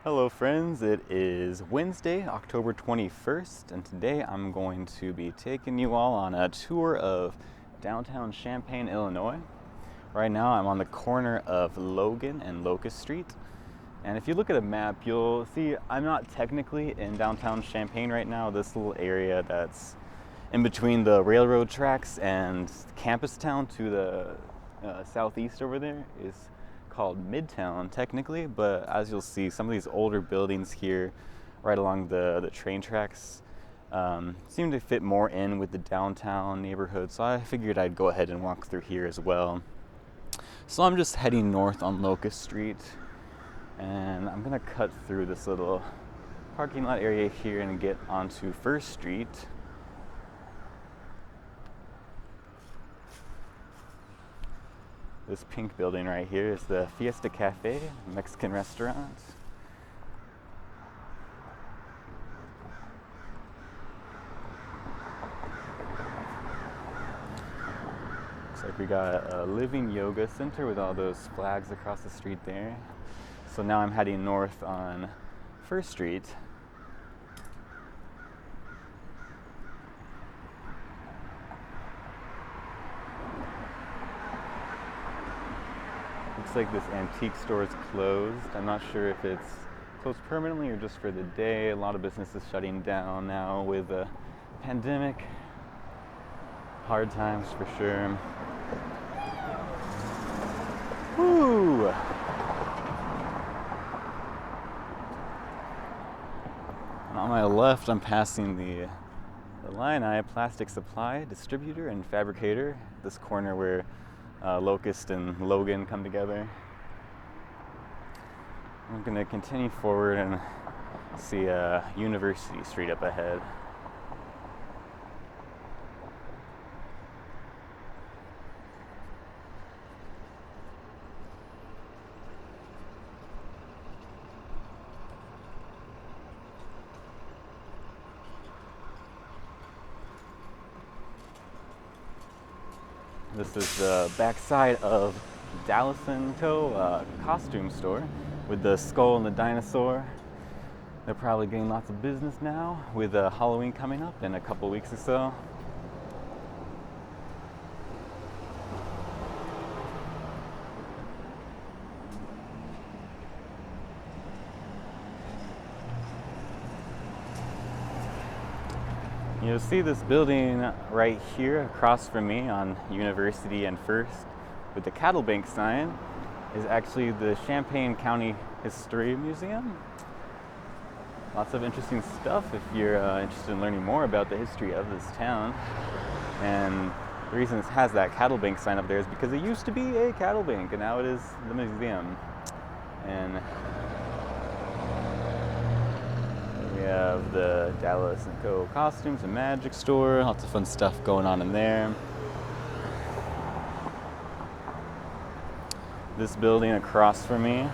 Hello friends, it is Wednesday, October 21st, and today I'm going to be taking you all on a tour of downtown Champaign, Illinois. Right now I'm on the corner of Logan and Locust Street, and if you look at a map, you'll see I'm not technically in downtown Champaign right now. This little area that's in between the railroad tracks and campus town to the southeast over there is called Midtown technically, but as you'll see, some of these older buildings here right along the train tracks seem to fit more in with the downtown neighborhood, so I figured I'd go ahead and walk through here as well. So I'm just heading north on Locust Street, and I'm gonna cut through this little parking lot area here and get onto First Street. This pink building right here is the Fiesta Cafe, Mexican restaurant. Looks like we got a living yoga center with all those flags across the street there. So now I'm heading north on First Street. Looks like this antique store is closed. I'm not sure if it's closed permanently or just for the day. A lot of businesses shutting down now with the pandemic. Hard times for sure. Woo! And on my left, I'm passing the Illini Plastic Supply distributor and fabricator. This corner where Locust and Logan come together. I'm going to continue forward and see University Street up ahead. This is the backside of Dallas & Co. Costume store with the skull and the dinosaur. They're probably getting lots of business now with Halloween coming up in a couple weeks or so. You'll see this building right here across from me on University and First with the Cattle Bank sign is actually the Champaign County History Museum. Lots of interesting stuff if you're interested in learning more about the history of this town. And the reason this has that Cattle Bank sign up there is because it used to be a cattle bank and now it is the museum. And we have the Dallas & Co. Costumes and Magic Store, lots of fun stuff going on in there. This building across from me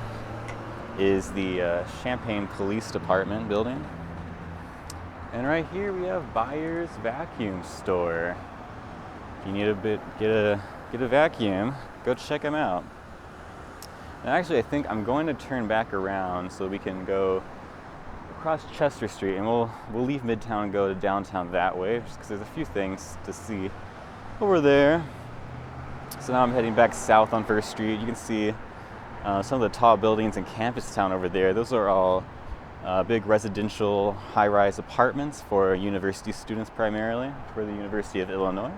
is the Champaign Police Department building. And right here we have Byers Vacuum Store. If you need get a vacuum, go check them out. And actually I think I'm going to turn back around so we can go across Chestnut Street, and we'll leave Midtown and go to downtown that way, just because there's a few things to see over there. So now I'm heading back south on First Street. You can see some of the tall buildings in Campus Town over there. Those are all big residential high-rise apartments for university students primarily, for the University of Illinois.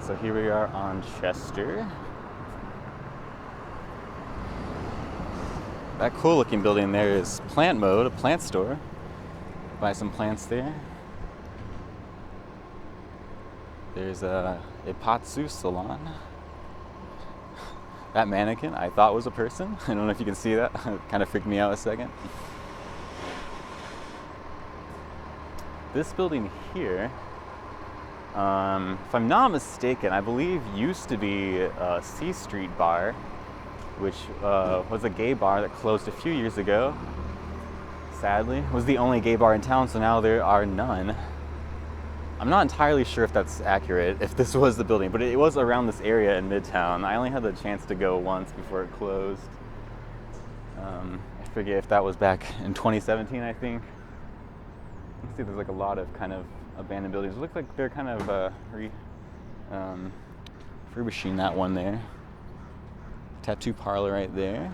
So here we are on Chester. That cool looking building there is Plant Mode, a plant store. Buy some plants there. There's a Ipatsu salon. That mannequin I thought was a person. I don't know if you can see that. It kind of freaked me out a second. This building here, if I'm not mistaken, I believe used to be a C Street bar which was a gay bar that closed a few years ago. Sadly, it was the only gay bar in town, so now there are none. I'm not entirely sure if that's accurate, if this was the building, but it was around this area in Midtown. I only had the chance to go once before it closed. I forget if that was back in 2017, I think. You can see there's like a lot of kind of abandoned buildings. It looks like they're kind of refurbishing that one there. Tattoo parlor right there.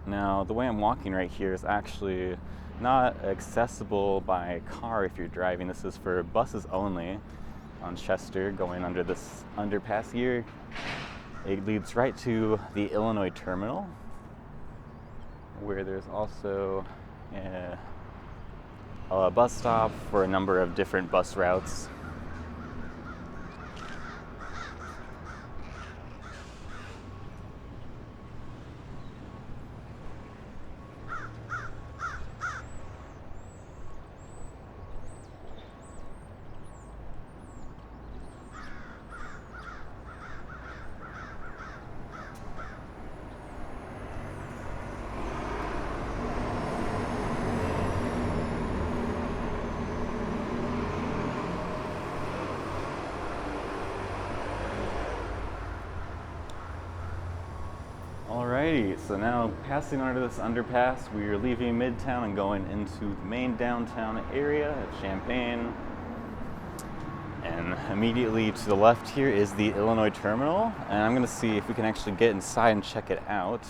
Now, the way I'm walking right here is actually not accessible by car if you're driving. This is for buses only on Chester, going under this underpass here. It leads right to the Illinois terminal, where there's also a bus stop for a number of different bus routes. Alrighty, so now passing under this underpass, we are leaving Midtown and going into the main downtown area of Champaign. And immediately to the left here is the Illinois terminal, and I'm going to see if we can actually get inside and check it out.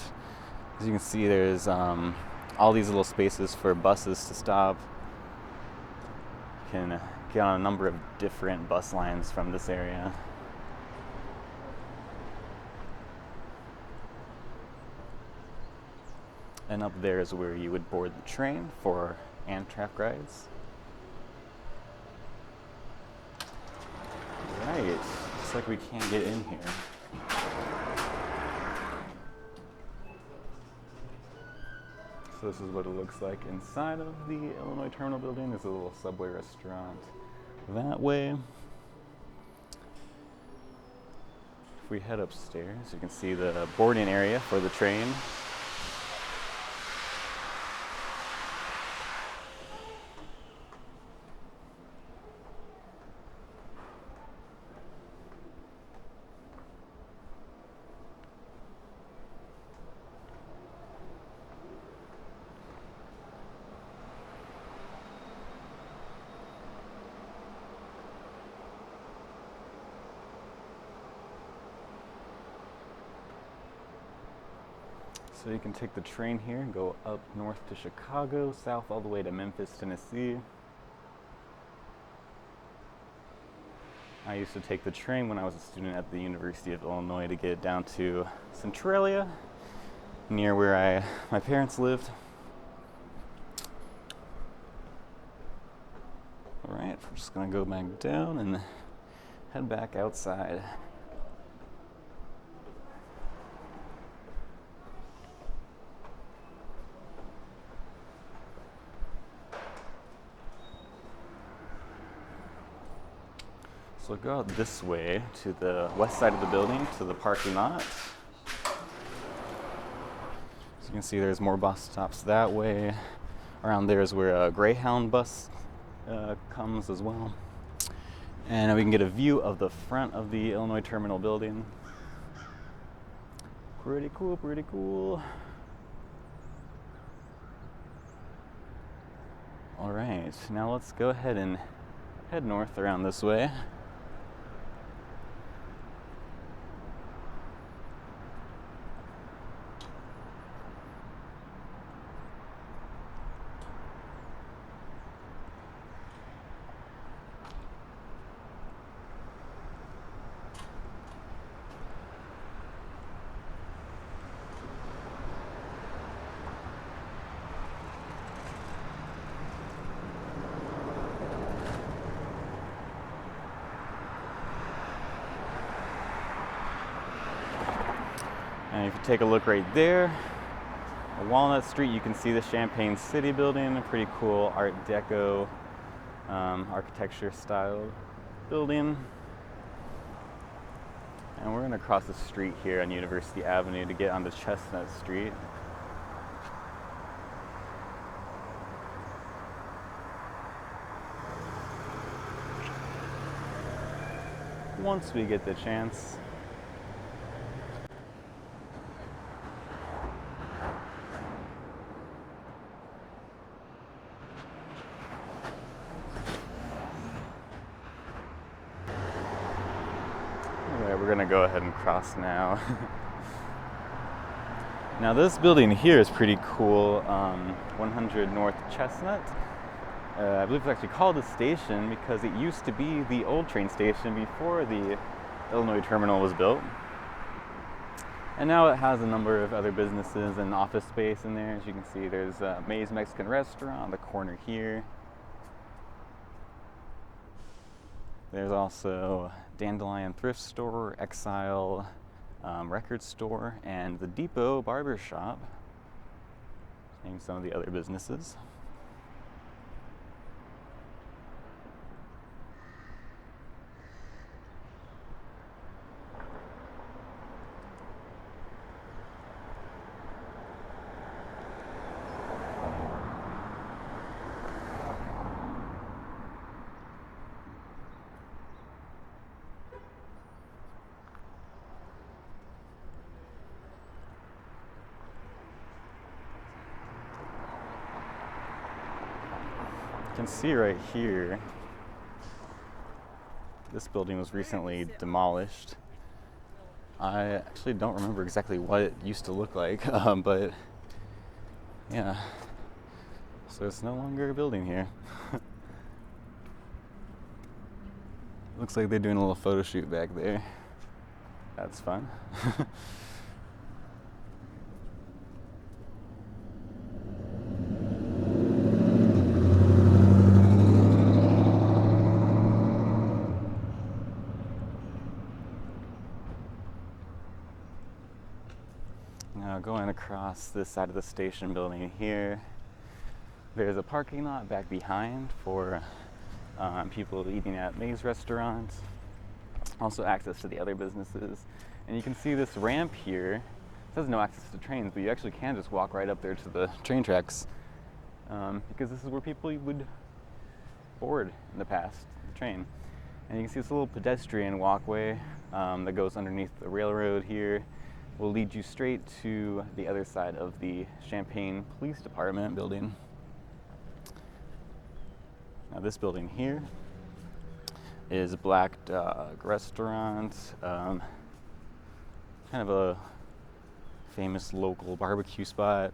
As you can see, there's all these little spaces for buses to stop. You can get on a number of different bus lines from this area. And up there is where you would board the train for Amtrak rides. Right, looks like we can't get in here. So this is what it looks like inside of the Illinois Terminal building. There's a little Subway restaurant that way. If we head upstairs, you can see the boarding area for the train. So you can take the train here and go up north to Chicago, south all the way to Memphis, Tennessee. I used to take the train when I was a student at the University of Illinois to get down to Centralia, near where my parents lived. All right, we're just gonna go back down and head back outside. So go out this way to the west side of the building, to the parking lot. So you can see there's more bus stops that way. Around there is where a Greyhound bus comes as well. And we can get a view of the front of the Illinois Terminal building. Pretty cool, pretty cool. All right, now let's go ahead and head north around this way. And if you take a look right there, on Walnut Street, you can see the Champaign City building, a pretty cool Art Deco architecture style building. And we're gonna cross the street here on University Avenue to get onto Chestnut Street. Once we get the chance. Okay, we're gonna go ahead and cross now. Now this building here is pretty cool, 100 North Chestnut. I believe it's actually called a station because it used to be the old train station before the Illinois terminal was built. And now it has a number of other businesses and office space in there. As you can see, there's a May's Mexican restaurant on the corner here. There's also Dandelion Thrift Store, Exile Record Store, and the Depot Barber Shop. Name some of the other businesses. You can see right here, this building was recently demolished. I actually don't remember exactly what it used to look like, but yeah, so it's no longer a building here. Looks like they're doing a little photo shoot back there. That's fun. Now going across this side of the station building here, there's a parking lot back behind for people eating at May's restaurants. Also access to the other businesses. And you can see this ramp here. It says no access to trains, but you actually can just walk right up there to the train tracks because this is where people would board in the past, the train. And you can see this little pedestrian walkway that goes underneath the railroad here. Will lead you straight to the other side of the Champaign Police Department building. Now this building here is Black Dog Restaurant, kind of a famous local barbecue spot.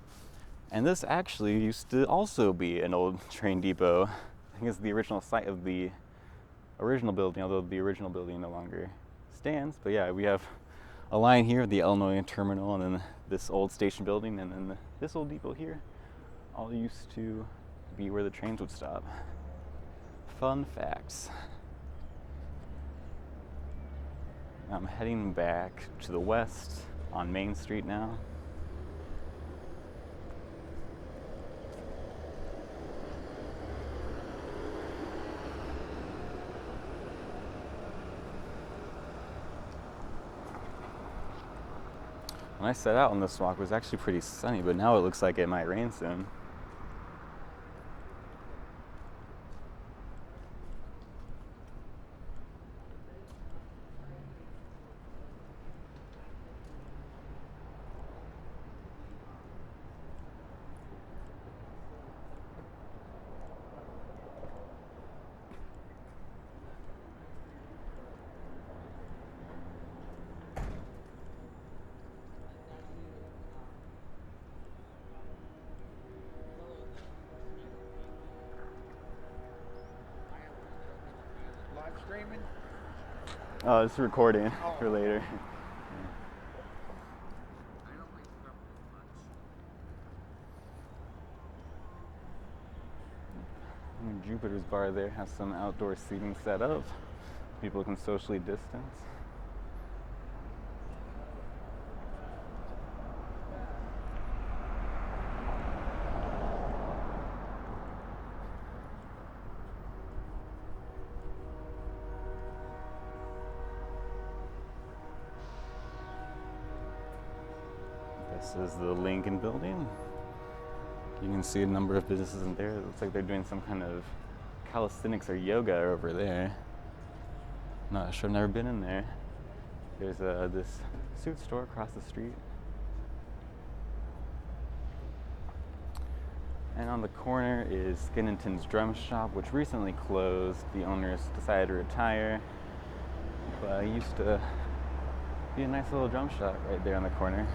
And this actually used to also be an old train depot. I think it's the original site of the original building, although the original building no longer stands. But yeah, we have a line here, the Illinois terminal, and then this old station building, and then this old depot here, all used to be where the trains would stop. Fun facts. I'm heading back to the west on Main Street now. When I set out on this walk, it was actually pretty sunny, but now it looks like it might rain soon. Streaming? Oh, it's recording for later. And Jupiter's bar there has some outdoor seating set up. People can socially distance. This is the Lincoln Building. You can see a number of businesses in there. It looks like they're doing some kind of calisthenics or yoga over there. Not sure, I've never been in there. There's this suit store across the street. And on the corner is Skinnington's Drum Shop, which recently closed. The owners decided to retire. But it used to be a nice little drum shop right there on the corner.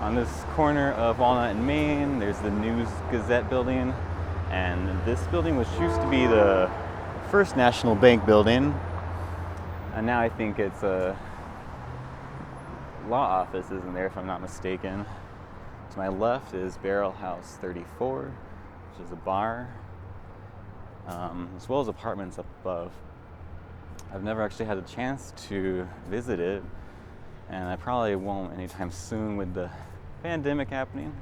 On this corner of Walnut and Main, there's the News Gazette building. And this building used to be the First National Bank building. And now I think it's a law office, isn't there, if I'm not mistaken. To my left is Barrel House 34, which is a bar, as well as apartments up above. I've never actually had a chance to visit it, and I probably won't anytime soon with the pandemic happening,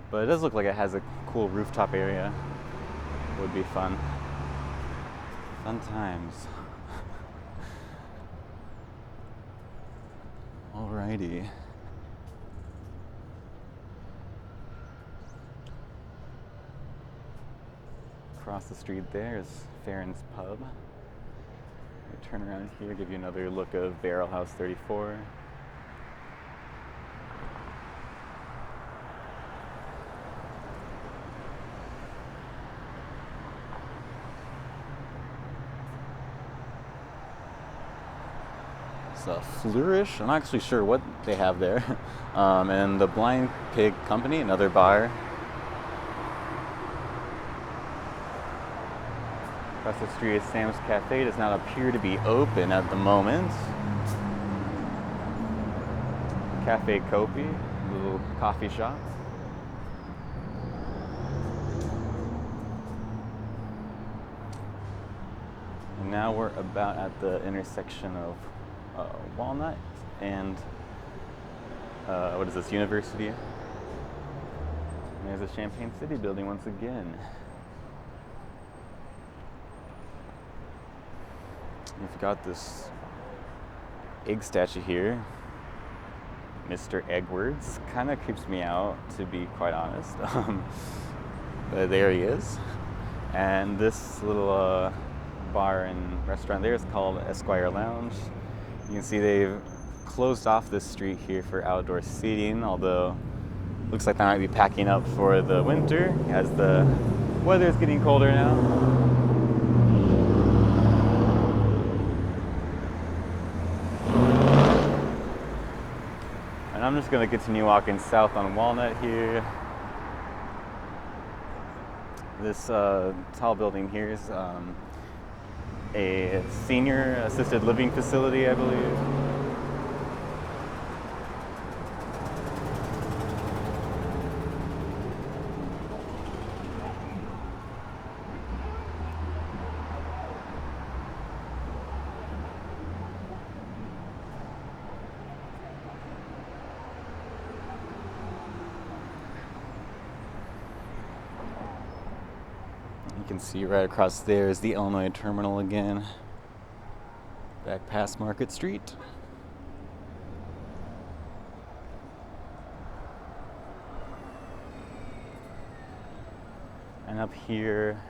but it does look like it has a cool rooftop area. Would be fun. Fun times. Alrighty. Across the street there is Farron's Pub. We turn around here, give you another look of Barrel House 34. It's a Flourish. I'm not actually sure what they have there. And the Blind Pig Company, another bar. Across the street is Sam's Cafe. Does not appear to be open at the moment. Cafe Kopi, a little coffee shop. And now we're about at the intersection of Walnut and what is this, University? And there's a Champaign City building once again. You've got this egg statue here, Mr. Edwards. Kind of creeps me out, to be quite honest. But there he is. And this little bar and restaurant there is called Esquire Lounge. You can see they've closed off this street here for outdoor seating, although looks like they might be packing up for the winter as the weather is getting colder now. And I'm just going to continue walking south on Walnut here. This tall building here is a senior assisted living facility, I believe. You can see right across there is the Illinois Terminal again. Back past Market Street. And up here,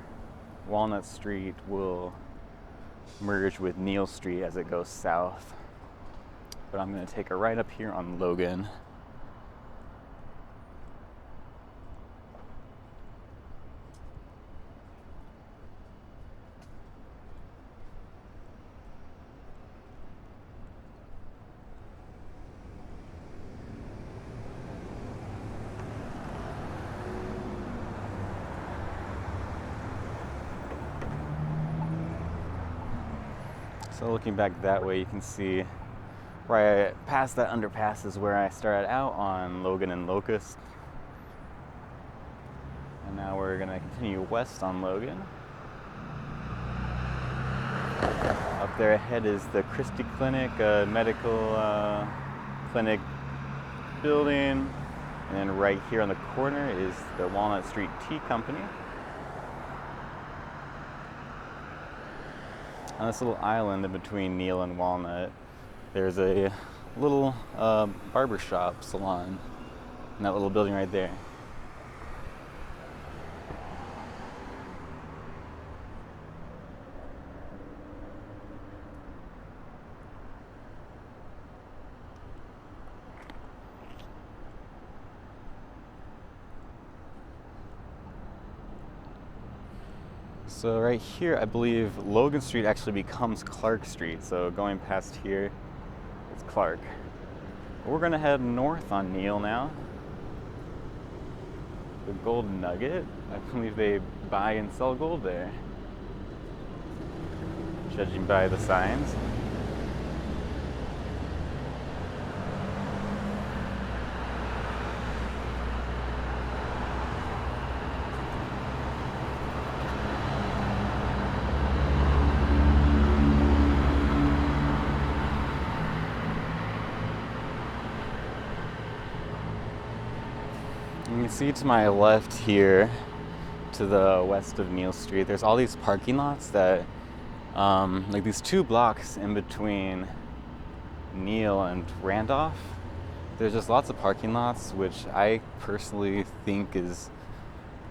Walnut Street will merge with Neal Street as it goes south. But I'm going to take a right up here on Logan. So looking back that way, you can see right past that underpass is where I started out on Logan and Locust. And now we're going to continue west on Logan. Up there ahead is the Christie Clinic, a medical clinic building. And then right here on the corner is the Walnut Street Tea Company. On this little island in between Neal and Walnut, there's a little barber shop salon in that little building right there. So right here, I believe Logan Street actually becomes Clark Street. So going past here, it's Clark. We're gonna head north on Neal now. The Gold Nugget. I believe they buy and sell gold there, judging by the signs. You can see to my left here, to the west of Neal Street, there's all these parking lots that, like these 2 blocks in between Neal and Randolph. There's just lots of parking lots, which I personally think is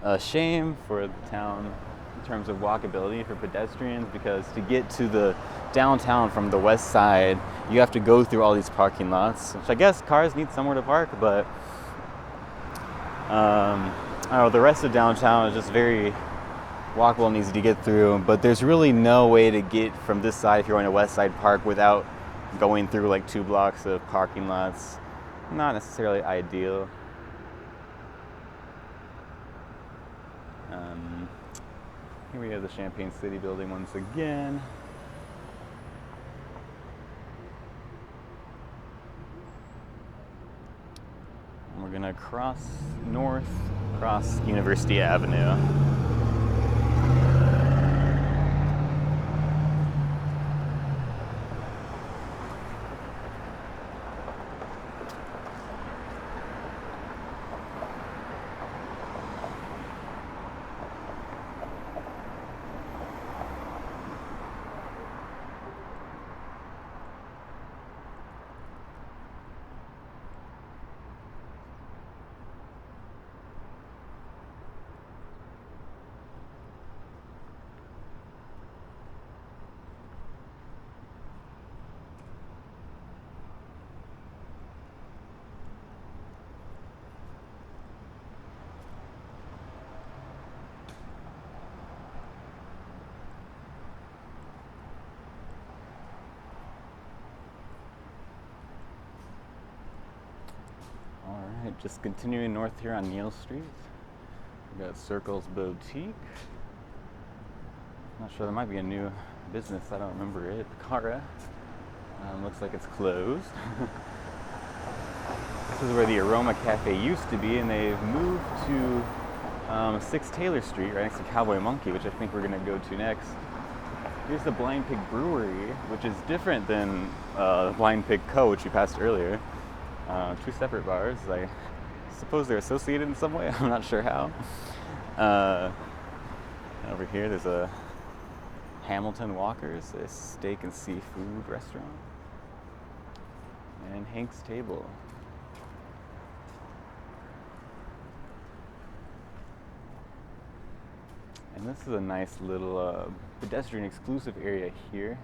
a shame for the town in terms of walkability for pedestrians, because to get to the downtown from the west side, you have to go through all these parking lots, which I guess cars need somewhere to park, but I don't know, the rest of downtown is just very walkable and easy to get through, but there's really no way to get from this side if you're going to Westside Park without going through like 2 blocks of parking lots. Not necessarily ideal. Here we have the Champaign City building once again. We're gonna cross north, across University Avenue. Alright, just continuing north here on Neal Street. We got Circle's Boutique. Not sure, there might be a new business, I don't remember it. Cara. Looks like it's closed. This is where the Aroma Cafe used to be, and they've moved to 6 Taylor Street, right next to Cowboy Monkey, which I think we're going to go to next. Here's the Blind Pig Brewery, which is different than Blind Pig Co., which we passed earlier. 2 separate bars. I suppose they're associated in some way. I'm not sure how. Over here, there's a Hamilton Walker's, a steak and seafood restaurant, and Hank's Table. And this is a nice little pedestrian exclusive area here.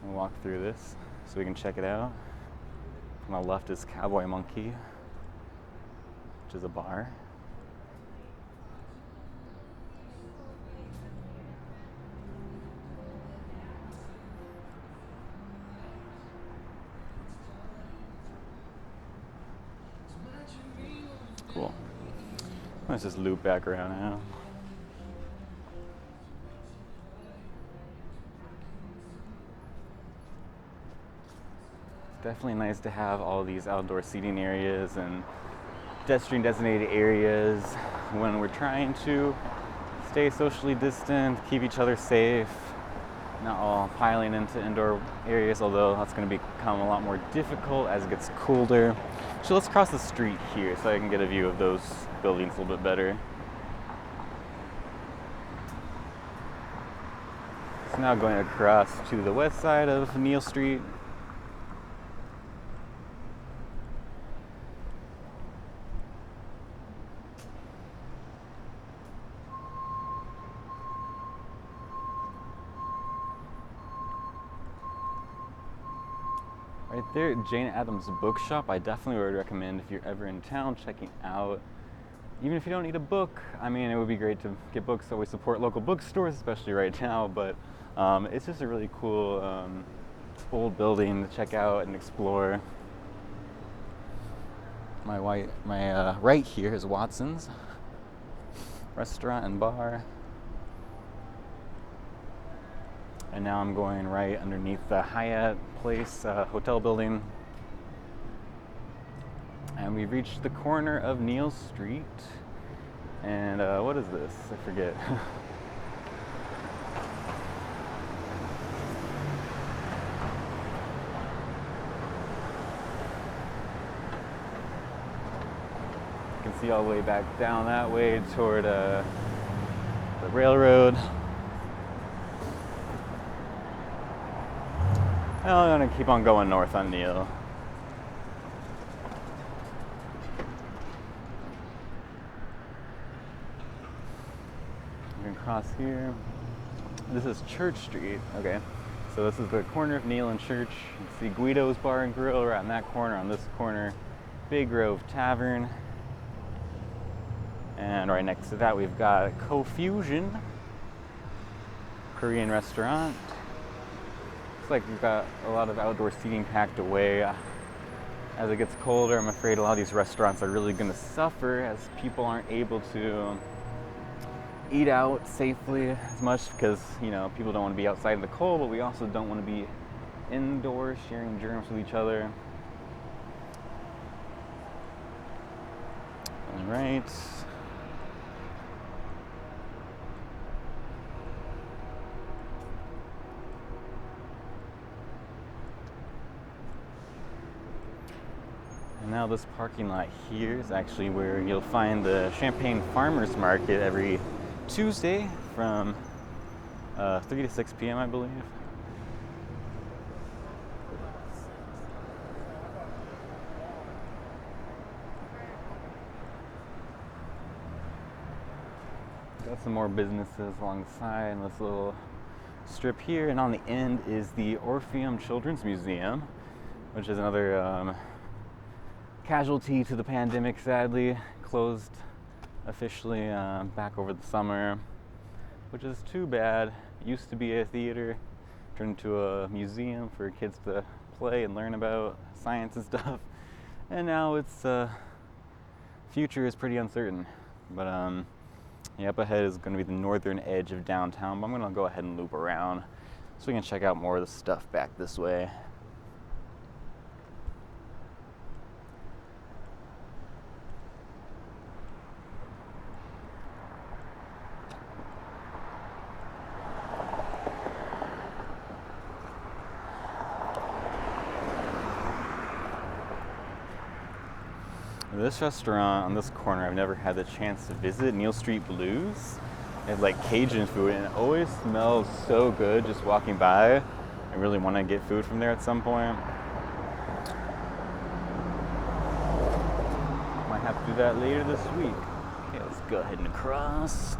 We'll walk through this so we can check it out. On my left is Cowboy Monkey, which is a bar. Cool. Let's just loop back around now. Definitely nice to have all these outdoor seating areas and pedestrian designated areas when we're trying to stay socially distant, keep each other safe, not all piling into indoor areas, although that's going to become a lot more difficult as it gets colder. So let's cross the street here so I can get a view of those buildings a little bit better. So now going across to the west side of Neal Street. Right there, Jane Addams Bookshop. I definitely would recommend if you're ever in town checking out. Even if you don't need a book, I mean, it would be great to get books. Always support local bookstores, especially right now. But it's just a really cool old building to check out and explore. My right here is Watson's restaurant and bar. And now I'm going right underneath the Hyatt Place hotel building. And we've reached the corner of Neal Street. And what is this? I forget. You can see all the way back down that way toward the railroad. And I'm gonna keep on going north on Neal. You can cross here. This is Church Street. Okay, so this is the corner of Neal and Church. You can see Guido's Bar and Grill right in that corner. On this corner, Big Grove Tavern. And right next to that, we've got Co-Fusion Korean restaurant. Looks like we've got a lot of outdoor seating packed away. As it gets colder, I'm afraid a lot of these restaurants are really going to suffer as people aren't able to eat out safely as much because, you know, people don't want to be outside in the cold, but we also don't want to be indoors sharing germs with each other. All right. And now this parking lot here is actually where you'll find the Champaign Farmers Market every Tuesday from 3 to 6 p.m. I believe. Got some more businesses along the side and this little strip here, and on the end is the Orpheum Children's Museum, which is another casualty to the pandemic, sadly. Closed officially back over the summer, which is too bad. It used to be a theater, turned into a museum for kids to play and learn about science and stuff, and now its future is pretty uncertain. But yeah, up ahead is going to be the northern edge of downtown, but I'm going to go ahead and loop around so we can check out more of the stuff back this way. This restaurant on this corner, I've never had the chance to visit, Neal Street Blues. They have like Cajun food and it always smells so good just walking by. I really want to get food from there at some point. Might have to do that later this week. Okay, let's go ahead and across.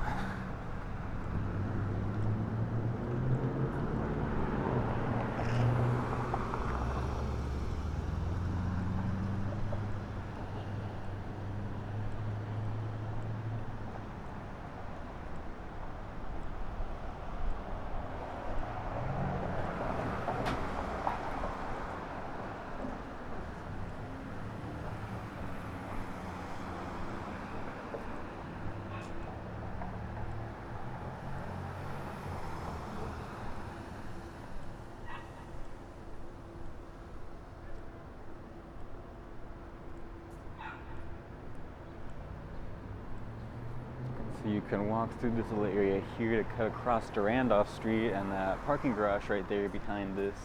So you can walk through this little area here to cut across to Randolph Street and that parking garage right there behind this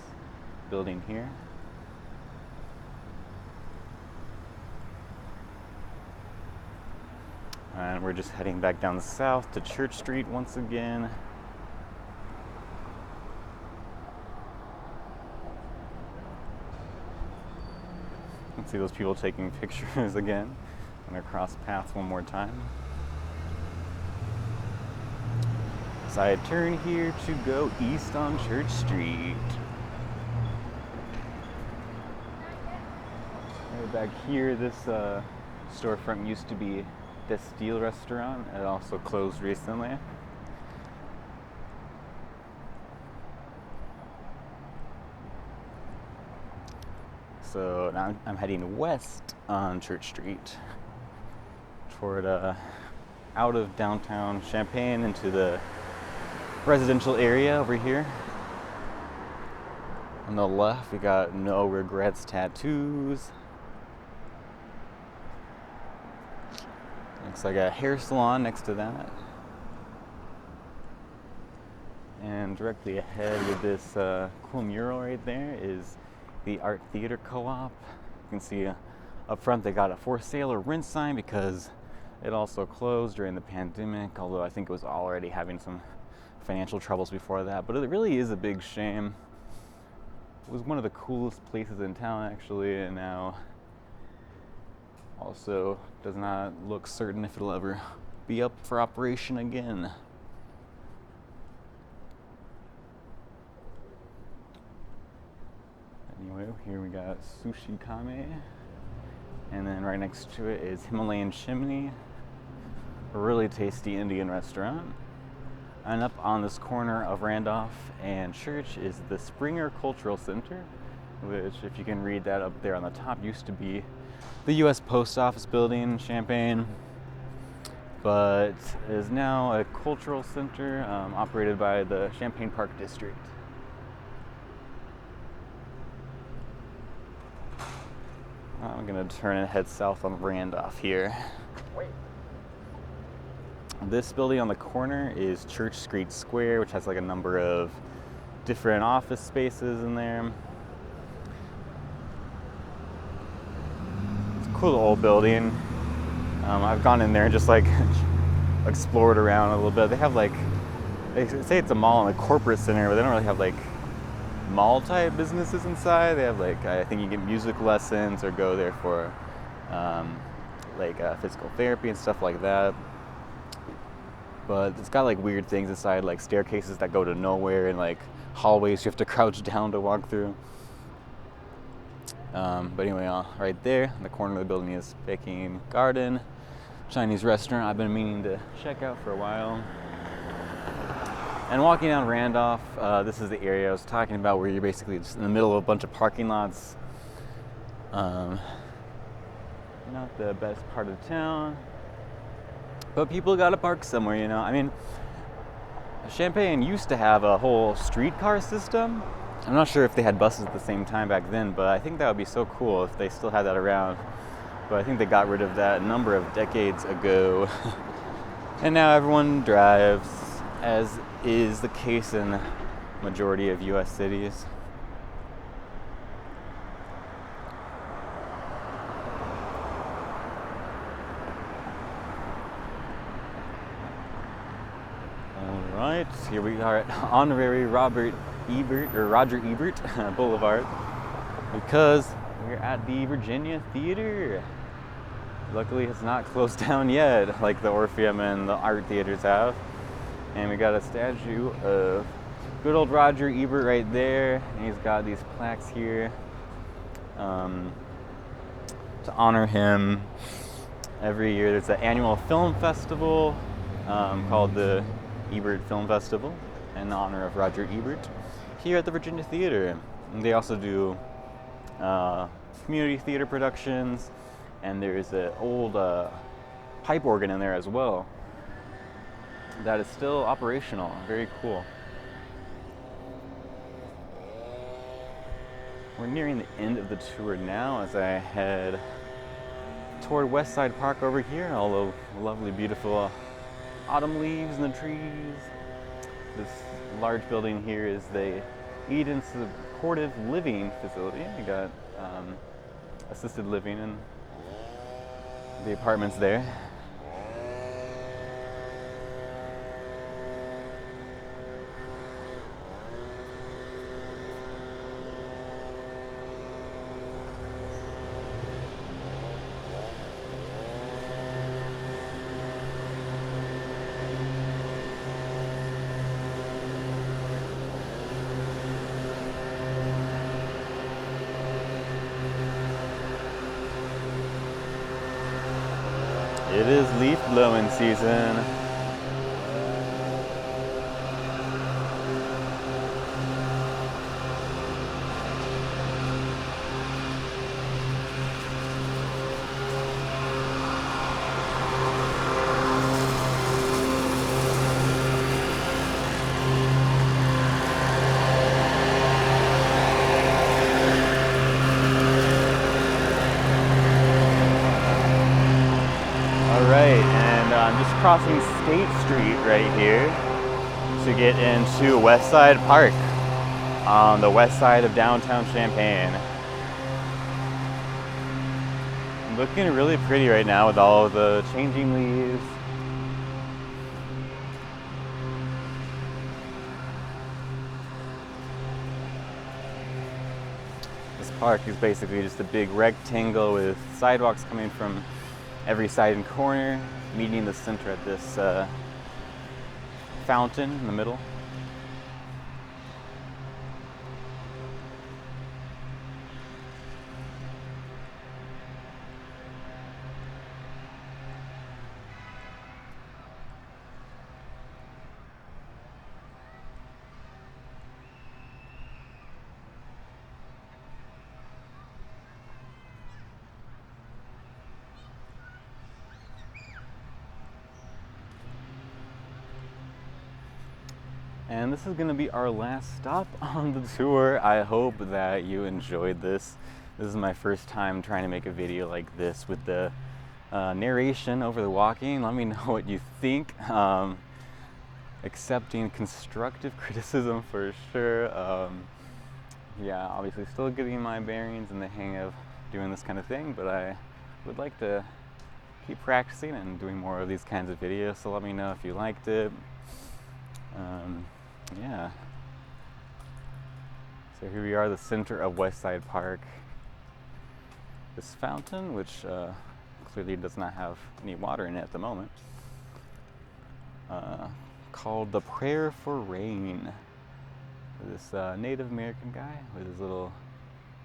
building here. And we're just heading back down south to Church Street once again. You can see those people taking pictures again. I'm gonna cross paths one more time. Side turn here to go east on Church Street. Right back here, this storefront used to be the Steel restaurant. It also closed recently. So now I'm heading west on Church Street toward out of downtown Champaign into the residential area over here. On the left, we got No Regrets Tattoos. Looks like a hair salon next to that. And directly ahead with this cool mural right there is the Art Theater Co-op. You can see up front they got a for sale or rent sign because it also closed during the pandemic, although I think it was already having some financial troubles before that. But it really is a big shame. It was one of the coolest places in town actually, and now also does not look certain if it'll ever be up for operation again. Anyway, here we got Sushi Kame, and then right next to it is Himalayan Chimney, a really tasty Indian restaurant. And up on this corner of Randolph and Church is the Springer Cultural Center, which, if you can read that up there on the top, used to be the U.S. Post Office building in Champaign, but is now a cultural center operated by the Champaign Park District. I'm gonna turn and head south on Randolph here. This building on the corner is Church Street Square, which has like a number of different office spaces in there. It's a cool old building. I've gone in there and just like explored around a little bit. They have like, they say it's a mall and a corporate center, but they don't really have like mall type businesses inside. They have like, I think you get music lessons or go there for physical therapy and stuff like that. But it's got like weird things inside, like staircases that go to nowhere and like hallways you have to crouch down to walk through. But anyway, right there in the corner of the building is Peking Garden, Chinese restaurant I've been meaning to check out for a while. And walking down Randolph, this is the area I was talking about where you're basically just in the middle of a bunch of parking lots. Not the best part of town, but people gotta park somewhere, you know. I mean, Champaign used to have a whole streetcar system. I'm not sure if they had buses at the same time back then, but I think that would be so cool if they still had that around. But I think they got rid of that a number of decades ago. And now everyone drives, as is the case in the majority of US cities. Alright, here we are at Honorary Roger Ebert Boulevard, because we're at the Virginia Theater. Luckily it's not closed down yet like the Orpheum and the art theaters have. And we got a statue of good old Roger Ebert right there, and he's got these plaques here to honor him. Every year there's an annual film festival called the Ebird Film Festival in honor of Roger Ebert here at the Virginia Theater. And they also do community theater productions, and there's an old pipe organ in there as well that is still operational. Very cool. We're nearing the end of the tour now as I head toward Westside Park over here. All the lovely, beautiful autumn leaves in the trees. This large building here is the Eden Supportive Living Facility. We got assisted living in the apartments there. It is leaf blowing season. I'm just crossing State Street right here to get into Westside Park on the west side of downtown Champaign. Looking really pretty right now with all of the changing leaves. This park is basically just a big rectangle with sidewalks coming from every side and corner, meeting the center at this fountain in the middle. And this is going to be our last stop on the tour. I hope that you enjoyed this. This is my first time trying to make a video like this with the narration over the walking. Let me know what you think. Accepting constructive criticism for sure. Yeah, obviously still getting my bearings and the hang of doing this kind of thing, but I would like to keep practicing and doing more of these kinds of videos, so let me know if you liked it. Yeah. So here we are, the center of Westside Park. This fountain, which clearly does not have any water in it at the moment, called the Prayer for Rain. This Native American guy with his little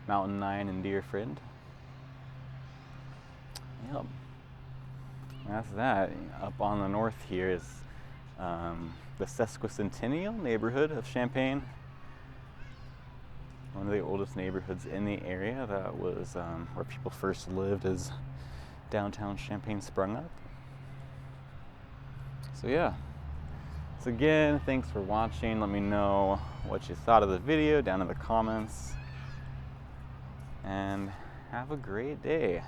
mountain lion and deer friend. Yep. That's that. Up on the north here is the Sesquicentennial neighborhood of Champaign. One of the oldest neighborhoods in the area. That was where people first lived as downtown Champaign sprung up. So yeah. So again, thanks for watching. Let me know what you thought of the video down in the comments. And have a great day.